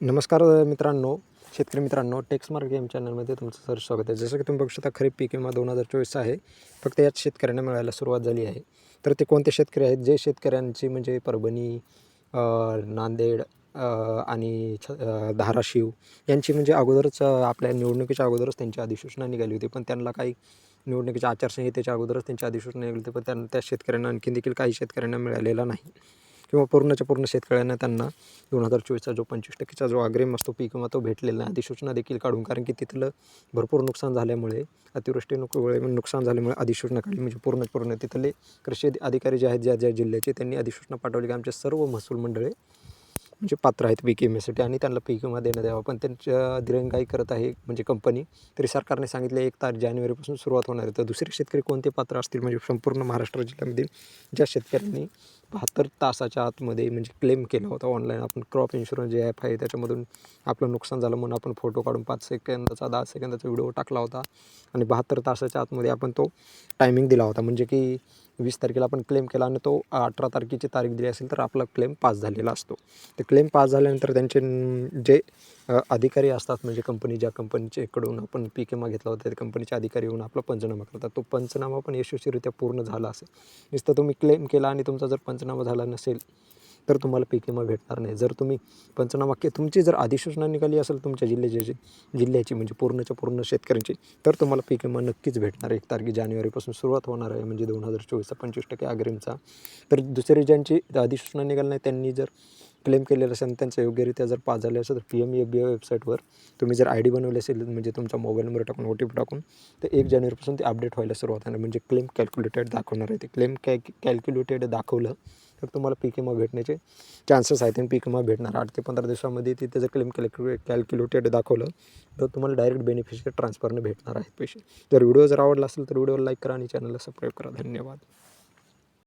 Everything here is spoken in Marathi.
नमस्कार मित्रांनो, शेतकरी मित्रांनो, टेक्समार्क गेम चॅनलमध्ये तुमचं सर स्वागत आहे. जसं की तुम्ही बघू शकता, खरीप पीक विमा 2024 आहे. फक्त याच शेतकऱ्यांना मिळायला सुरुवात झाली आहे. तर ते कोणते शेतकरी आहेत? जे शेतकऱ्यांची म्हणजे परभणी, नांदेड आणि धाराशिव यांची म्हणजे अगोदरच आपल्या निवडणुकीच्या अगोदरच त्यांची अधिसूचना निघाली होती. पण त्यांना काही निवडणुकीच्या आचारसंहितेच्या अगोदरच त्यांची अधिसूचना निघाली होती. पण त्या शेतकऱ्यांना आणखीन देखील काही शेतकऱ्यांना मिळालेला नाही किंवा पूर्णच्या पूर्ण शेतकऱ्यांना त्यांना 2024चा जो 25%चा जो अग्रिम असतो पीक विमा तो भेटलेला नाही. अधिसूचना देखील काढून, कारण की तिथलं भरपूर नुकसान झाल्यामुळे, अतिवृष्टीमुळे नुकसान झाल्यामुळे अधिसूचना काढली. म्हणजे पूर्ण तिथले कृषी अधिकारी जे आहेत ज्या ज्या जिल्ह्याचे, त्यांनी अधिसूचना पाठवली की आमच्या सर्व महसूल मंडळे म्हणजे पात्र आहेत पीक विम्यासाठी आणि त्यांना पीक विमा देण्यात यावा. पण त्यांच्या दिरंगाई करत आहे म्हणजे कंपनी. तरी सरकारने सांगितले 1 जानेवारीपासून सुरुवात होणार आहे. तर दुसरे शेतकरी कोणते पात्र असतील? म्हणजे संपूर्ण महाराष्ट्र जिल्ह्यामध्ये ज्या शेतकऱ्यांनी 72 तासाच्या आतमध्ये म्हणजे क्लेम केला होता ऑनलाईन. आपण क्रॉप इन्शुरन्स जे ॲप आहे त्याच्यामधून आपलं नुकसान झालं म्हणून आपण फोटो काढून 5 सेकंदाचा 10 सेकंदाचा व्हिडिओ टाकला होता आणि 72 तासाच्या आतमध्ये आपण तो टायमिंग दिला होता. म्हणजे की 20 तारखेला आपण क्लेम केला आणि तो 18 तारखेची तारीख दिली असेल तर आपला क्लेम पास झालेला असतो. ते क्लेम पास झाल्यानंतर त्यांचे जे अधिकारी असतात, म्हणजे ज्या कंपनीच्याकडून आपण पीक विमा घेतला होता त्या कंपनीचे अधिकारी येऊन आपला पंचनामा करतात. तो पंचनामा पण यशस्वीरित्या पूर्ण झाला असेल. नुसतं तुम्ही क्लेम केला आणि तुमचा जर पंचनामा झाला नसेल तर तुम्हाला पीक विमा भेटणार नाही. जर तुम्ही पंचनामा तुमची जर अधिसूचना निघाली असेल तुमच्या जिल्ह्याची म्हणजे पूर्णच्या पूर्ण शेतकऱ्यांची, तर तुम्हाला पीक विमा नक्कीच भेटणार. 1 जानेवारीपासून सुरुवात होणार आहे म्हणजे 2024चा 25% अग्रिमचा. तर दुसरे ज्यांची अधिसूचना निघाली नाही त्यांनी जर क्लेम केलेलं असेल आणि त्यांचं योग्यरित्या जर पास झाले असेल तर PMFBY वेबसाईटवर तुम्ही जर ID बनवली असेल म्हणजे तुमचा मोबाईल नंबर टाकून OTP टाकून, तर 1 जानेवारीपासून ते अपडेट व्हायला सुरुवात होणार. म्हणजे क्लेम कॅल्क्युलेटेड दाखवणार आहे. ते क्लेम कॅल्क्युलेटेड दाखवलं तर तुम्हाला पीक विमा भेटण्याचे चान्सेस आहेत आणि पीक विमा भेटणार. 8 ते 15 दिवसामध्ये ते त्याचं क्लेम कॅल्क्युलेटेड दाखवलं तर तुम्हाला डायरेक्ट बेनिफिशियल ट्रान्सफरने भेटणार आहेत पैसे. जर व्हिडिओ आवडला असेल तर व्हिडिओला लाईक करा आणि चॅनलला सबस्क्राईब करा. धन्यवाद.